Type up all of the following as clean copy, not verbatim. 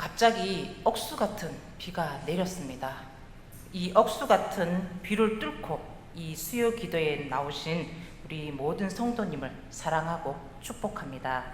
갑자기 억수 같은 비가 내렸습니다. 이 억수 같은 비를 뚫고 이 수요 기도에 나오신 우리 모든 성도님을 사랑하고 축복합니다.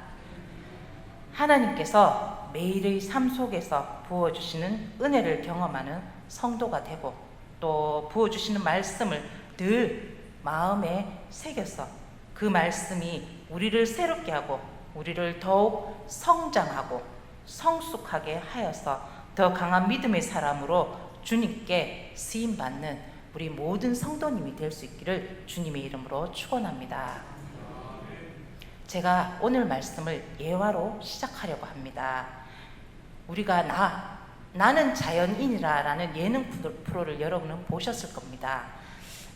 하나님께서 매일의 삶 속에서 부어주시는 은혜를 경험하는 성도가 되고, 또 부어주시는 말씀을 늘 마음에 새겨서 그 말씀이 우리를 새롭게 하고 우리를 더욱 성장하고 성숙하게 하여서 더 강한 믿음의 사람으로 주님께 쓰임받는 우리 모든 성도님이 될 수 있기를 주님의 이름으로 축원합니다. 제가 오늘 말씀을 예화로 시작하려고 합니다. 우리가 나는 자연인이라 라는 예능 프로를 여러분은 보셨을 겁니다.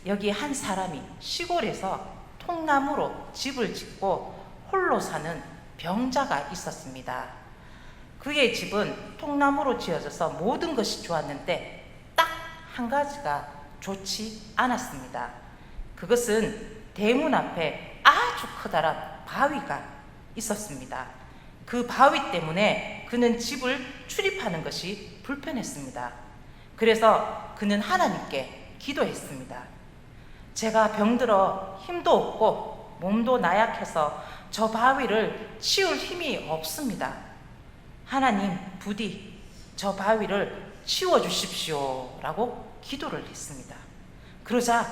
여기 한 사람이 시골에서 통나무로 집을 짓고 홀로 사는 병자가 있었습니다. 그의 집은 통나무로 지어져서 모든 것이 좋았는데 딱 한 가지가 좋지 않았습니다. 그것은 대문 앞에 아주 커다란 바위가 있었습니다. 그 바위 때문에 그는 집을 출입하는 것이 불편했습니다. 그래서 그는 하나님께 기도했습니다. 제가 병들어 힘도 없고 몸도 나약해서 저 바위를 치울 힘이 없습니다. 하나님, 부디 저 바위를 치워주십시오 라고 기도를 했습니다. 그러자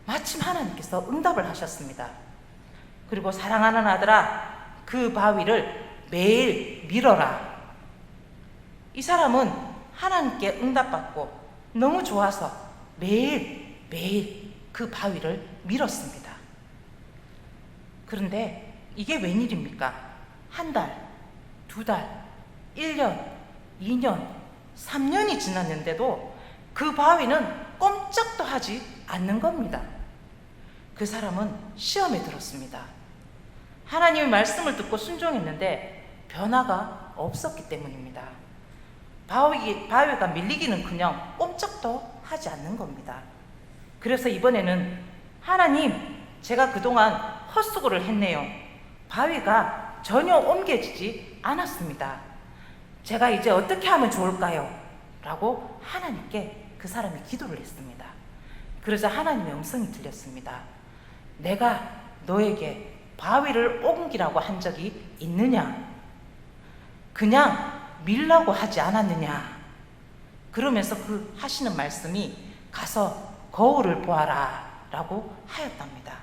마침 하나님께서 응답을 하셨습니다. 그리고 사랑하는 아들아, 그 바위를 매일 밀어라. 이 사람은 하나님께 응답받고 너무 좋아서 매일 그 바위를 밀었습니다. 그런데 이게 웬일입니까? 한 달, 두 달, 1년, 2년, 3년이 지났는데도 그 바위는 꼼짝도 하지 않는 겁니다. 그 사람은 시험에 들었습니다. 하나님의 말씀을 듣고 순종했는데 변화가 없었기 때문입니다. 바위가 밀리기는커녕 꼼짝도 하지 않는 겁니다. 그래서 이번에는 하나님, 제가 그동안 헛수고를 했네요. 바위가 전혀 옮겨지지 않았습니다. 제가 이제 어떻게 하면 좋을까요? 라고 하나님께 그 사람이 기도를 했습니다. 그러자 하나님의 음성이 들렸습니다. 내가 너에게 바위를 옮기라고 한 적이 있느냐? 그냥 밀라고 하지 않았느냐? 그러면서 그 하시는 말씀이 가서 거울을 보아라 라고 하였답니다.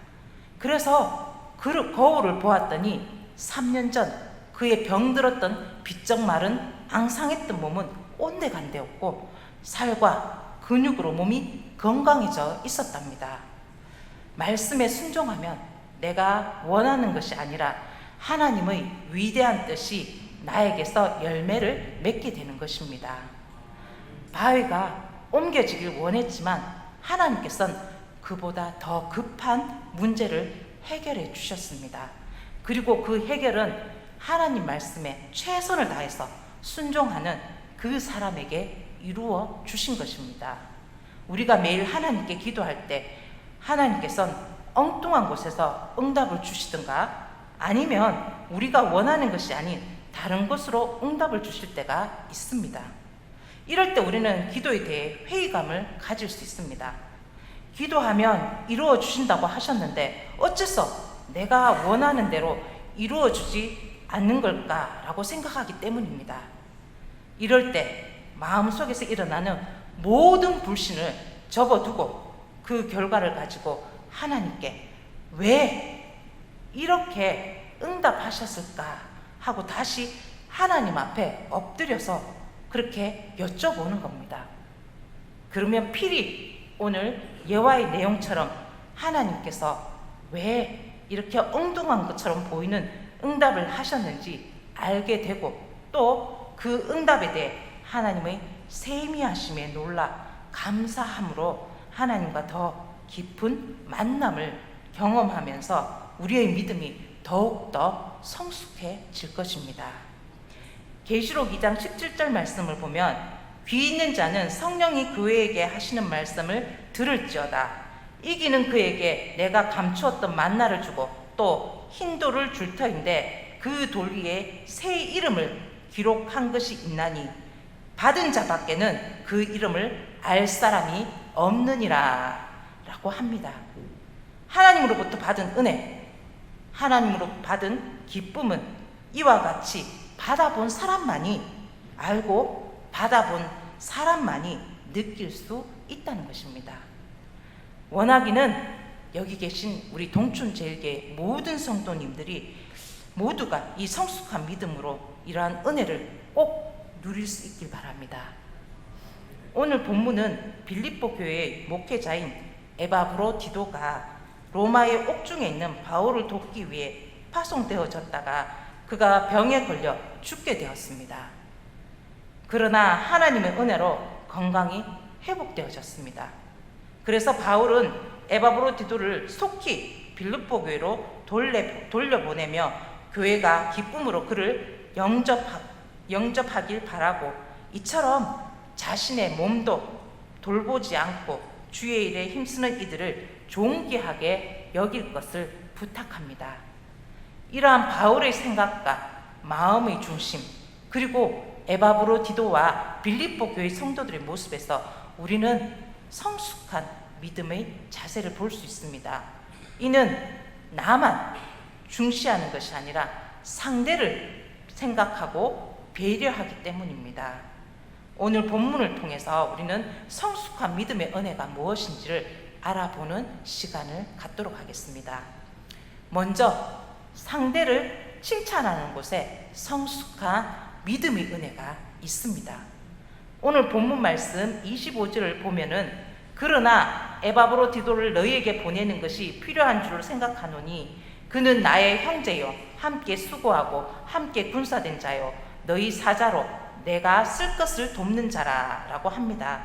그래서 그 거울을 보았더니 3년 전 그의 병들었던 비쩍 마른 앙상했던 몸은 온데간데없고 살과 근육으로 몸이 건강해져 있었답니다. 말씀에 순종하면 내가 원하는 것이 아니라 하나님의 위대한 뜻이 나에게서 열매를 맺게 되는 것입니다. 바위가 옮겨지길 원했지만 하나님께서는 그보다 더 급한 문제를 해결해 주셨습니다. 그리고 그 해결은 하나님 말씀에 최선을 다해서 순종하는 그 사람에게 이루어 주신 것입니다. 우리가 매일 하나님께 기도할 때 하나님께서는 엉뚱한 곳에서 응답을 주시든가 아니면 우리가 원하는 것이 아닌 다른 곳으로 응답을 주실 때가 있습니다. 이럴 때 우리는 기도에 대해 회의감을 가질 수 있습니다. 기도하면 이루어 주신다고 하셨는데 어째서 내가 원하는 대로 이루어 주지 않는 걸까라고 생각하기 때문입니다. 이럴 때 마음속에서 일어나는 모든 불신을 접어두고 그 결과를 가지고 하나님께 왜 이렇게 응답하셨을까 하고 다시 하나님 앞에 엎드려서 그렇게 여쭤보는 겁니다. 그러면 필히 오늘 예화의 내용처럼 하나님께서 왜 이렇게 엉뚱한 것처럼 보이는 응답을 하셨는지 알게 되고 또 그 응답에 대해 하나님의 세미하심에 놀라 감사함으로 하나님과 더 깊은 만남을 경험하면서 우리의 믿음이 더욱더 성숙해질 것입니다. 계시록 2장 17절 말씀을 보면 귀 있는 자는 성령이 그에게 하시는 말씀을 들을지어다. 이기는 그에게 내가 감추었던 만나를 주고 또 흰 돌을 줄 터인데 그 돌 위에 새 이름을 기록한 것이 있나니 받은 자밖에는 그 이름을 알 사람이 없느니라 라고 합니다. 하나님으로부터 받은 은혜, 하나님으로 받은 기쁨은 이와 같이 받아본 사람만이 알고 받아본 사람만이 느낄 수 있다는 것입니다. 원하기는 여기 계신 우리 동춘제일교회 모든 성도님들이 모두가 이 성숙한 믿음으로 이러한 은혜를 꼭 누릴 수 있길 바랍니다. 오늘 본문은 빌립보 교회의 목회자인 에바브로디도가 로마의 옥중에 있는 바울을 돕기 위해 파송되어졌다가 그가 병에 걸려 죽게 되었습니다. 그러나 하나님의 은혜로 건강이 회복되어졌습니다. 그래서 바울은 에바브로디도를 속히 빌립보 교회로 돌려보내며 교회가 기쁨으로 그를 영접하길 바라고 이처럼 자신의 몸도 돌보지 않고 주의 일에 힘쓰는 이들을 존귀하게 여길 것을 부탁합니다. 이러한 바울의 생각과 마음의 중심 그리고 에바브로디도와 빌립보 교회 성도들의 모습에서 우리는 성숙한 믿음의 자세를 볼 수 있습니다. 이는 나만 중시하는 것이 아니라 상대를 생각하고 배려하기 때문입니다. 오늘 본문을 통해서 우리는 성숙한 믿음의 은혜가 무엇인지를 알아보는 시간을 갖도록 하겠습니다. 먼저 상대를 칭찬하는 곳에 성숙한 믿음의 은혜가 있습니다. 오늘 본문 말씀 25절을 보면은 그러나 에바브로디도를 너희에게 보내는 것이 필요한 줄 생각하노니 그는 나의 형제요 함께 수고하고 함께 군사된 자요 너희 사자로 내가 쓸 것을 돕는 자라 라고 합니다.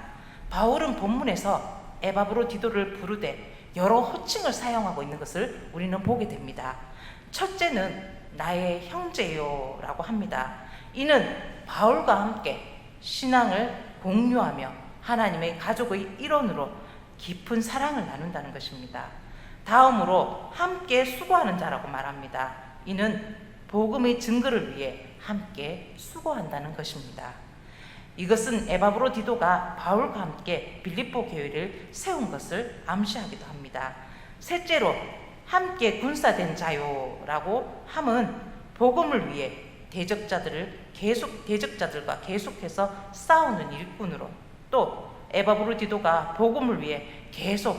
바울은 본문에서 에바브로디도를 부르되 여러 호칭을 사용하고 있는 것을 우리는 보게 됩니다. 첫째는 나의 형제요 라고 합니다. 이는 바울과 함께 신앙을 공유하며 하나님의 가족의 일원으로 깊은 사랑을 나눈다는 것입니다. 다음으로 함께 수고하는 자라고 말합니다. 이는 복음의 증거를 위해 함께 수고한다는 것입니다. 이것은 에바브로디도가 바울과 함께 빌립보 교회를 세운 것을 암시하기도 합니다. 셋째로 함께 군사된 자요라고 함은 복음을 위해 대적자들과 계속해서 싸우는 일꾼으로 또 에바브로디도가 복음을 위해 계속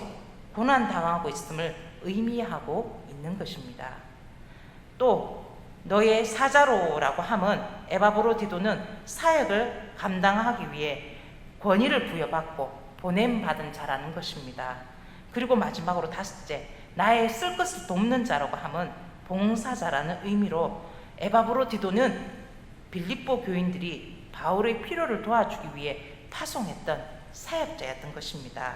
고난당하고 있음을 의미하고 있는 것입니다. 또 너의 사자로라고 함은 에바브로디도는 사역을 감당하기 위해 권위를 부여받고 보냄받은 자라는 것입니다. 그리고 마지막으로 다섯째, 나의 쓸 것을 돕는 자라고 함은 봉사자라는 의미로 에바브로디도는 빌립보 교인들이 바울의 필요를 도와주기 위해 파송했던 사역자였던 것입니다.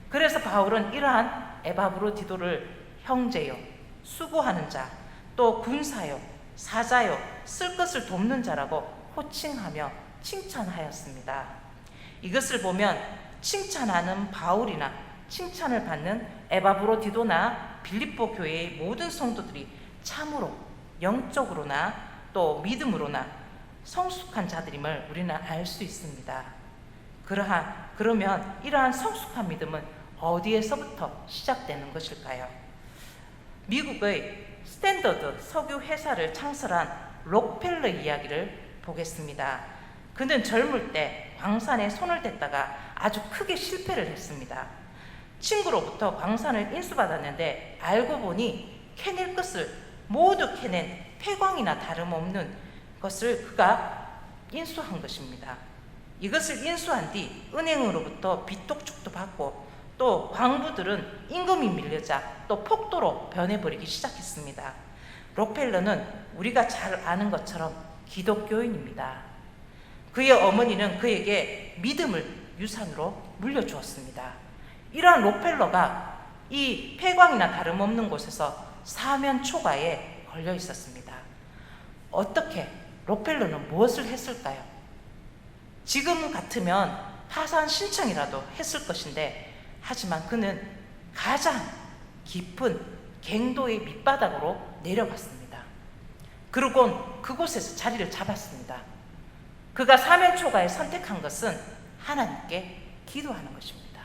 그래서 바울은 이러한 에바브로디도를 형제요, 수고하는 자, 또 군사요, 사자요, 쓸 것을 돕는 자라고 호칭하며 칭찬하였습니다. 이것을 보면 칭찬하는 바울이나 칭찬을 받는 에바브로디도나 빌립보 교회의 모든 성도들이 참으로 영적으로나 또 믿음으로나 성숙한 자들임을 우리는 알 수 있습니다. 그러면 이러한 성숙한 믿음은 어디에서부터 시작되는 것일까요? 미국의 스탠더드 석유 회사를 창설한 록펠러 이야기를 보겠습니다. 그는 젊을 때 광산에 손을 댔다가 아주 크게 실패를 했습니다. 친구로부터 광산을 인수받았는데 알고 보니 캐낼 것을 모두 캐낸 폐광이나 다름없는 것을 그가 인수한 것입니다. 이것을 인수한 뒤 은행으로부터 빚독촉도 받고 또 광부들은 임금이 밀려자 또 폭도로 변해버리기 시작했습니다. 록펠러는 우리가 잘 아는 것처럼 기독교인입니다. 그의 어머니는 그에게 믿음을 유산으로 물려주었습니다. 이러한 록펠러가 이 폐광이나 다름없는 곳에서 사면 초과에 걸려 있었습니다. 어떻게 록펠러는 무엇을 했을까요? 지금 같으면 파산 신청이라도 했을 것인데 하지만 그는 가장 깊은 갱도의 밑바닥으로 내려갔습니다. 그리고 그곳에서 자리를 잡았습니다. 그가 사면초가에 선택한 것은 하나님께 기도하는 것입니다.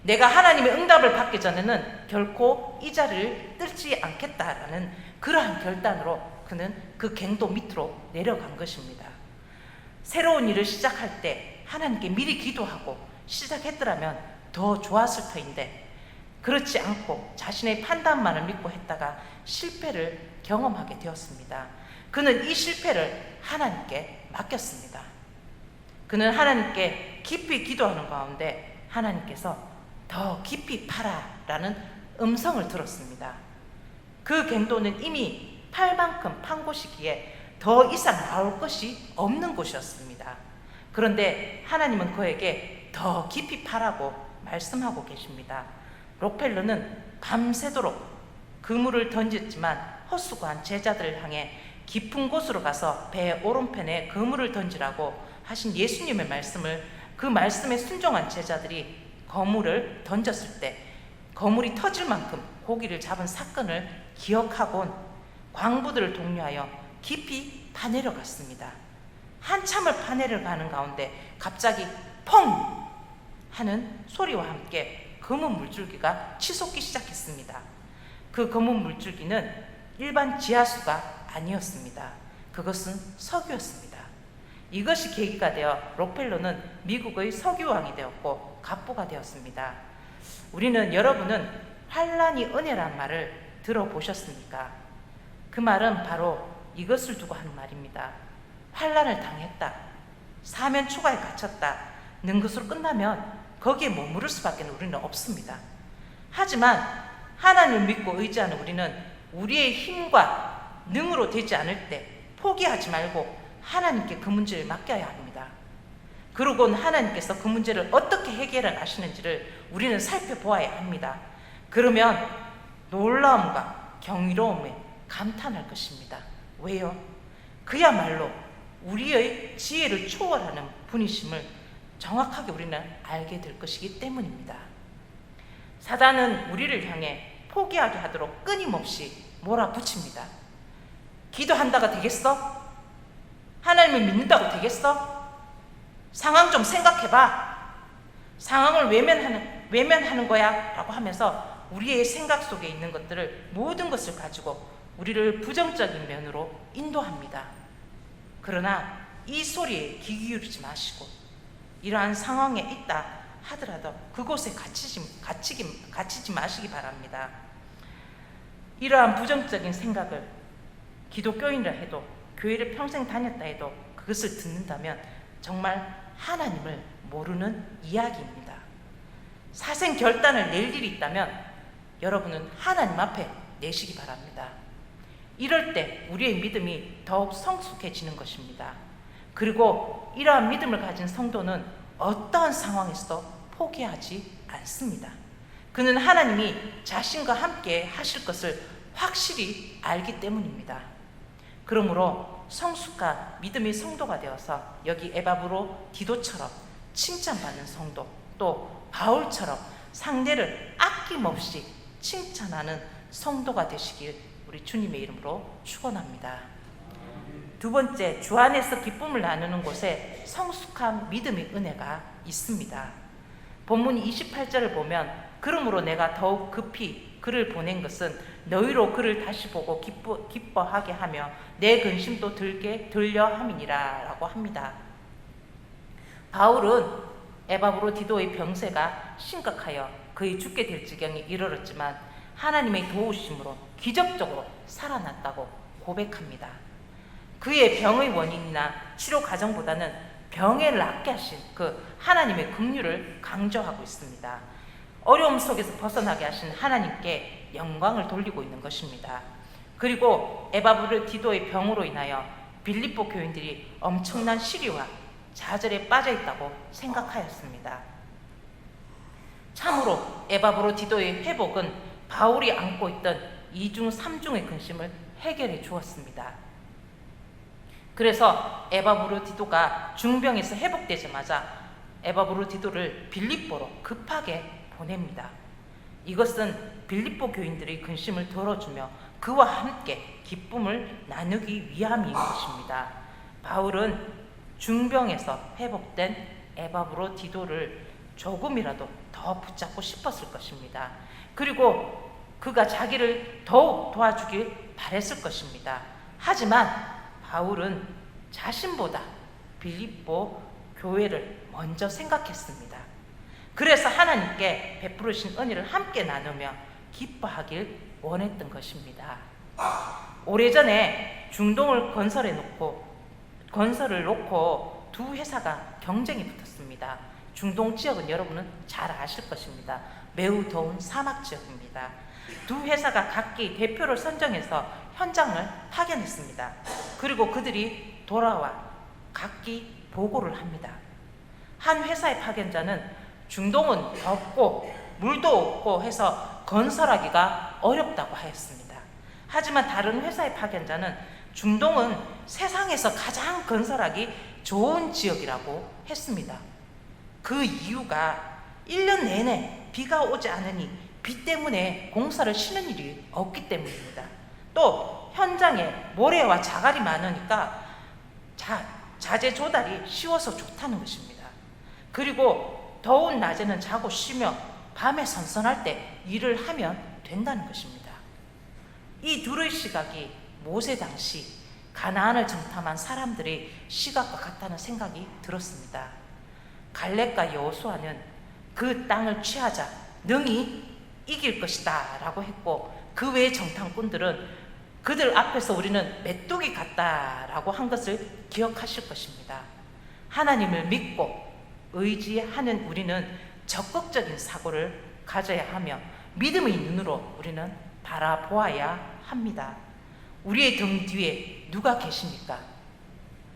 내가 하나님의 응답을 받기 전에는 결코 이 자리를 뜰지 않겠다라는 그러한 결단으로 그는 그 갱도 밑으로 내려간 것입니다. 새로운 일을 시작할 때 하나님께 미리 기도하고 시작했더라면 더 좋았을 터인데 그렇지 않고 자신의 판단만을 믿고 했다가 실패를 경험하게 되었습니다. 그는 이 실패를 하나님께 맡겼습니다. 그는 하나님께 깊이 기도하는 가운데 하나님께서 더 깊이 파라라는 음성을 들었습니다. 그 갱도는 이미 팔 만큼 판 곳이기에 더 이상 나올 것이 없는 곳이었습니다. 그런데 하나님은 그에게 더 깊이 파라고 말씀하고 계십니다. 록펠러는 밤새도록 그물을 던졌지만 헛수고한 제자들을 향해 깊은 곳으로 가서 배 오른편에 그물을 던지라고 하신 예수님의 말씀을, 그 말씀에 순종한 제자들이 거물을 던졌을 때 거물이 터질 만큼 고기를 잡은 사건을 기억하곤 광부들을 독려하여 깊이 파내려갔습니다. 한참을 파내려가는 가운데 갑자기 펑 하는 소리와 함께 검은 물줄기가 치솟기 시작했습니다. 그 검은 물줄기는 일반 지하수가 아니었습니다. 그것은 석유였습니다. 이것이 계기가 되어 록펠러는 미국의 석유왕이 되었고 갑부가 되었습니다. 여러분은 환란이 은혜란 말을 들어보셨습니까? 그 말은 바로 이것을 두고 하는 말입니다. 환란을 당했다, 사면초가에 갇혔다는 것으로 끝나면 거기에 머무를 수밖에 우리는 없습니다. 하지만 하나님을 믿고 의지하는 우리는 우리의 힘과 능으로 되지 않을 때 포기하지 말고 하나님께 그 문제를 맡겨야 합니다. 그러곤 하나님께서 그 문제를 어떻게 해결을 하시는지를 우리는 살펴보아야 합니다. 그러면 놀라움과 경이로움에 감탄할 것입니다. 왜요? 그야말로 우리의 지혜를 초월하는 분이심을 정확하게 우리는 알게 될 것이기 때문입니다. 사단은 우리를 향해 포기하게 하도록 끊임없이 몰아붙입니다. 기도한다가 되겠어? 하나님을 믿는다고 되겠어? 상황 좀 생각해봐. 상황을 외면하는 거야 라고 하면서 우리의 생각 속에 있는 것들을, 모든 것을 가지고 우리를 부정적인 면으로 인도합니다. 그러나 이 소리에 귀 기울이지 마시고 이러한 상황에 있다 하더라도 그곳에 갇히지 마시기 바랍니다. 이러한 부정적인 생각을 기독교인이라 해도, 교회를 평생 다녔다 해도 그것을 듣는다면 정말 하나님을 모르는 이야기입니다. 사생 결단을 낼 일이 있다면 여러분은 하나님 앞에 내시기 바랍니다. 이럴 때 우리의 믿음이 더욱 성숙해지는 것입니다. 그리고 이러한 믿음을 가진 성도는 어떠한 상황에서도 포기하지 않습니다. 그는 하나님이 자신과 함께 하실 것을 확실히 알기 때문입니다. 그러므로 성숙한 믿음의 성도가 되어서 여기 에바브로 디도처럼 칭찬받는 성도, 또 바울처럼 상대를 아낌없이 칭찬하는 성도가 되시길 우리 주님의 이름으로 축원합니다. 두 번째, 주 안에서 기쁨을 나누는 곳에 성숙한 믿음의 은혜가 있습니다. 본문 28절을 보면, 그러므로 내가 더욱 급히 그를 보낸 것은 너희로 그를 다시 보고 기뻐하게 하며 내 근심도 들려 함이니라 라고 합니다. 바울은 에바브로 디도의 병세가 심각하여 그의 죽게 될 지경에 이르렀지만 하나님의 도우심으로 기적적으로 살아났다고 고백합니다. 그의 병의 원인이나 치료 과정보다는 병에 낫게 하신 그 하나님의 긍휼을 강조하고 있습니다. 어려움 속에서 벗어나게 하신 하나님께 영광을 돌리고 있는 것입니다. 그리고 에바브로 디도의 병으로 인하여 빌립보 교인들이 엄청난 시리와 좌절에 빠져 있다고 생각하였습니다. 참으로 에바브로 디도의 회복은 바울이 안고 있던 2중 3중의 근심을 해결해 주었습니다. 그래서 에바브로 디도가 중병에서 회복되자마자 에바브로 디도를 빌립보로 급하게 보냅니다. 이것은 빌립보 교인들의 근심을 덜어주며 그와 함께 기쁨을 나누기 위함인 것입니다. 바울은 중병에서 회복된 에바브로디도를 조금이라도 더 붙잡고 싶었을 것입니다. 그리고 그가 자기를 더욱 도와주길 바랬을 것입니다. 하지만 바울은 자신보다 빌립보 교회를 먼저 생각했습니다. 그래서 하나님께 베풀으신 은혜를 함께 나누며 기뻐하길 원했던 것입니다. 오래전에 중동을 건설을 놓고 두 회사가 경쟁이 붙었습니다. 중동 지역은 여러분은 잘 아실 것입니다. 매우 더운 사막 지역입니다. 두 회사가 각기 대표를 선정해서 현장을 파견했습니다. 그리고 그들이 돌아와 각기 보고를 합니다. 한 회사의 파견자는 중동은 덥고 물도 없고 해서 건설하기가 어렵다고 하였습니다. 하지만 다른 회사의 파견자는 중동은 세상에서 가장 건설하기 좋은 지역이라고 했습니다. 그 이유가 1년 내내 비가 오지 않으니 비 때문에 공사를 쉬는 일이 없기 때문입니다. 또 현장에 모래와 자갈이 많으니까 자재 조달이 쉬워서 좋다는 것입니다. 그리고 더운 낮에는 자고 쉬며 밤에 선선할 때 일을 하면 된다는 것입니다. 이 둘의 시각이 모세 당시 가나안을 정탐한 사람들의 시각과 같다는 생각이 들었습니다. 갈렙과 여호수아는 그 땅을 취하자 능히 이길 것이다 라고 했고, 그 외의 정탐꾼들은 그들 앞에서 우리는 메뚜기 같다라고 한 것을 기억하실 것입니다. 하나님을 믿고 의지하는 우리는 적극적인 사고를 가져야 하며 믿음의 눈으로 우리는 바라보아야 합니다. 우리의 등 뒤에 누가 계십니까?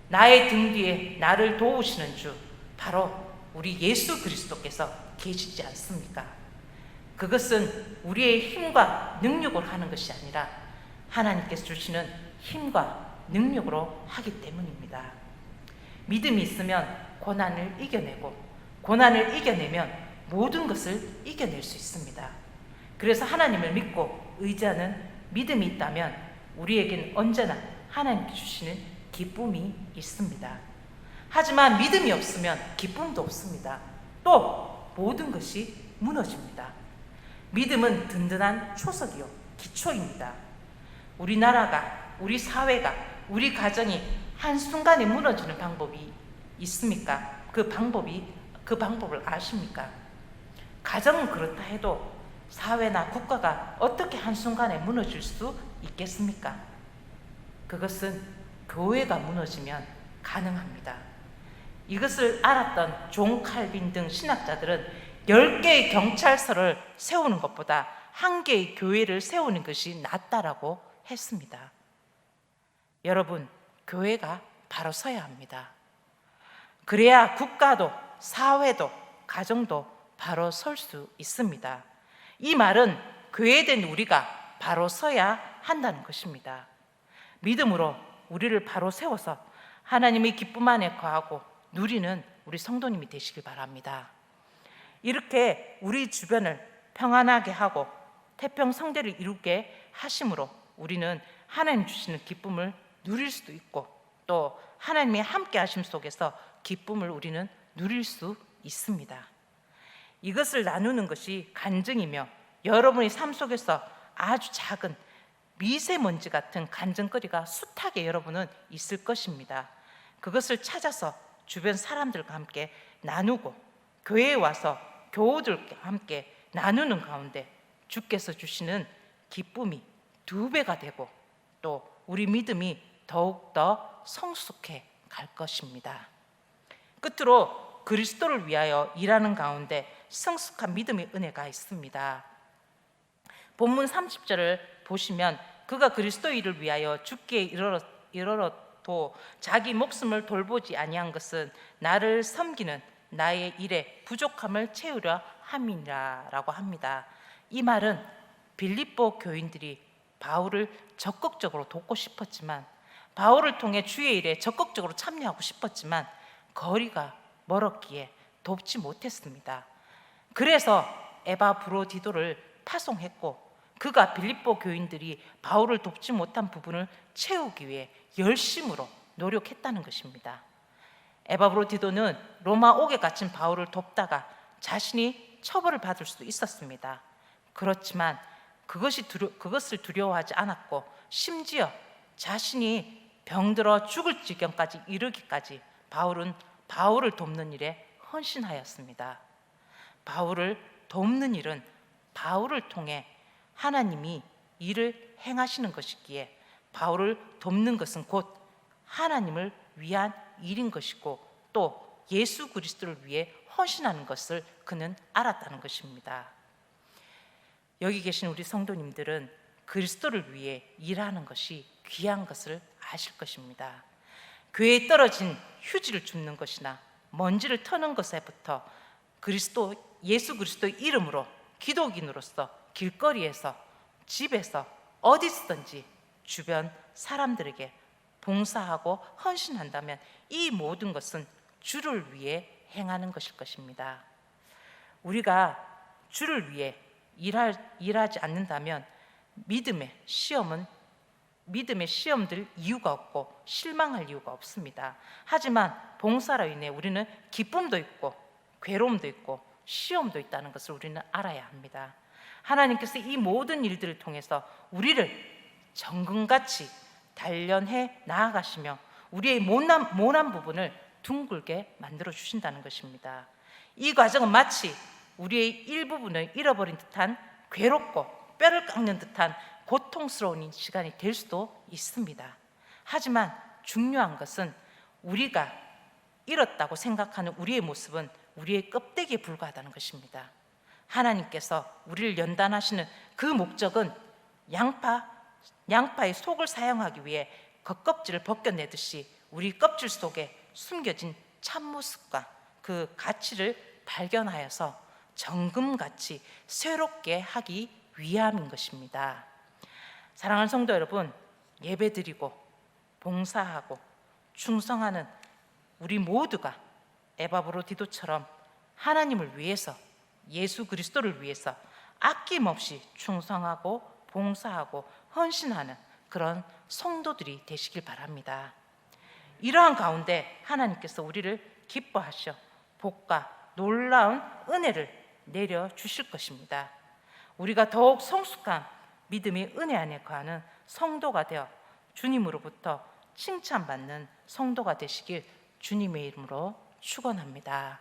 나의 등 뒤에 나를 도우시는 주, 바로 우리 예수 그리스도께서 계시지 않습니까? 그것은 우리의 힘과 능력으로 하는 것이 아니라 하나님께서 주시는 힘과 능력으로 하기 때문입니다. 믿음이 있으면 고난을 이겨내고, 고난을 이겨내면 모든 것을 이겨낼 수 있습니다. 그래서 하나님을 믿고 의지하는 믿음이 있다면 우리에겐 언제나 하나님께 주시는 기쁨이 있습니다. 하지만 믿음이 없으면 기쁨도 없습니다. 또 모든 것이 무너집니다. 믿음은 든든한 초석이요 기초입니다. 우리나라가, 우리 사회가, 우리 가정이 한순간에 무너지는 방법이 있습니까? 그 방법을 아십니까? 가정은 그렇다 해도 사회나 국가가 어떻게 한순간에 무너질 수 있겠습니까? 그것은 교회가 무너지면 가능합니다. 이것을 알았던 존 칼빈 등 신학자들은 10개의 경찰서를 세우는 것보다 1개의 교회를 세우는 것이 낫다라고 했습니다. 여러분, 교회가 바로 서야 합니다. 그래야 국가도, 사회도, 가정도 바로 설 수 있습니다. 이 말은 교회된 우리가 바로 서야 한다는 것입니다. 믿음으로 우리를 바로 세워서 하나님의 기쁨 안에 거하고 누리는 우리 성도님이 되시길 바랍니다. 이렇게 우리 주변을 평안하게 하고 태평성대를 이루게 하심으로 우리는 하나님 주시는 기쁨을 누릴 수도 있고, 또 하나님의 함께 하심 속에서 기쁨을 우리는 누릴 수 있습니다. 이것을 나누는 것이 간증이며, 여러분의 삶 속에서 아주 작은 미세먼지 같은 간증거리가 숱하게 여러분은 있을 것입니다. 그것을 찾아서 주변 사람들과 함께 나누고 교회에 와서 교우들과 함께 나누는 가운데 주께서 주시는 기쁨이 2배가 되고, 또 우리 믿음이 더욱더 성숙해 갈 것입니다. 끝으로 그리스도를 위하여 일하는 가운데 성숙한 믿음의 은혜가 있습니다. 본문 30절을 보시면, 그가 그리스도의 일을 위하여 죽기에 이르러도 자기 목숨을 돌보지 아니한 것은 나를 섬기는 나의 일에 부족함을 채우려 함이라라고 합니다. 이 말은 빌립보 교인들이 바울을 적극적으로 돕고 싶었지만, 바울을 통해 주의 일에 적극적으로 참여하고 싶었지만 거리가 멀었기에 돕지 못했습니다. 그래서 에바브로디도를 파송했고, 그가 빌립보 교인들이 바울을 돕지 못한 부분을 채우기 위해 열심으로 노력했다는 것입니다. 에바브로디도는 로마 옥에 갇힌 바울을 돕다가 자신이 처벌을 받을 수도 있었습니다. 그렇지만 그것을 두려워하지 않았고, 심지어 자신이 병들어 죽을 지경까지 이르기까지 바울은 바울을 돕는 일에 헌신하였습니다. 바울을 돕는 일은 바울을 통해 하나님이 일을 행하시는 것이기에 바울을 돕는 것은 곧 하나님을 위한 일인 것이고, 또 예수 그리스도를 위해 헌신하는 것을 그는 알았다는 것입니다. 여기 계신 우리 성도님들은 그리스도를 위해 일하는 것이 귀한 것을 아실 것입니다. 교회에 떨어진 휴지를 줍는 것이나 먼지를 터는 것에부터 예수 그리스도의 이름으로 기독인으로서 길거리에서, 집에서, 어디서든지 주변 사람들에게 봉사하고 헌신한다면 이 모든 것은 주를 위해 행하는 것일 것입니다. 우리가 주를 위해 일하지 않는다면 믿음의 시험들 이유가 없고 실망할 이유가 없습니다. 하지만 봉사로 인해 우리는 기쁨도 있고 괴로움도 있고 시험도 있다는 것을 우리는 알아야 합니다. 하나님께서 이 모든 일들을 통해서 우리를 정금같이 단련해 나아가시며 우리의 모난 부분을 둥글게 만들어 주신다는 것입니다. 이 과정은 마치 우리의 일부분을 잃어버린 듯한 괴롭고 뼈를 깎는 듯한 고통스러운 시간이 될 수도 있습니다. 하지만 중요한 것은 우리가 잃었다고 생각하는 우리의 모습은 우리의 껍데기에 불과하다는 것입니다. 하나님께서 우리를 연단하시는 그 목적은 양파의 속을 사용하기 위해 겉껍질을 벗겨내듯이 우리 껍질 속에 숨겨진 참모습과 그 가치를 발견하여서 정금같이 새롭게 하기 위함인 것입니다. 사랑하는 성도 여러분, 예배드리고 봉사하고 충성하는 우리 모두가 에바브로디도처럼 하나님을 위해서, 예수 그리스도를 위해서 아낌없이 충성하고 봉사하고 헌신하는 그런 성도들이 되시길 바랍니다. 이러한 가운데 하나님께서 우리를 기뻐하셔 복과 놀라운 은혜를 내려주실 것입니다. 우리가 더욱 성숙한 믿음의 은혜 안에 거하는 성도가 되어 주님으로부터 칭찬받는 성도가 되시길 주님의 이름으로 축원합니다.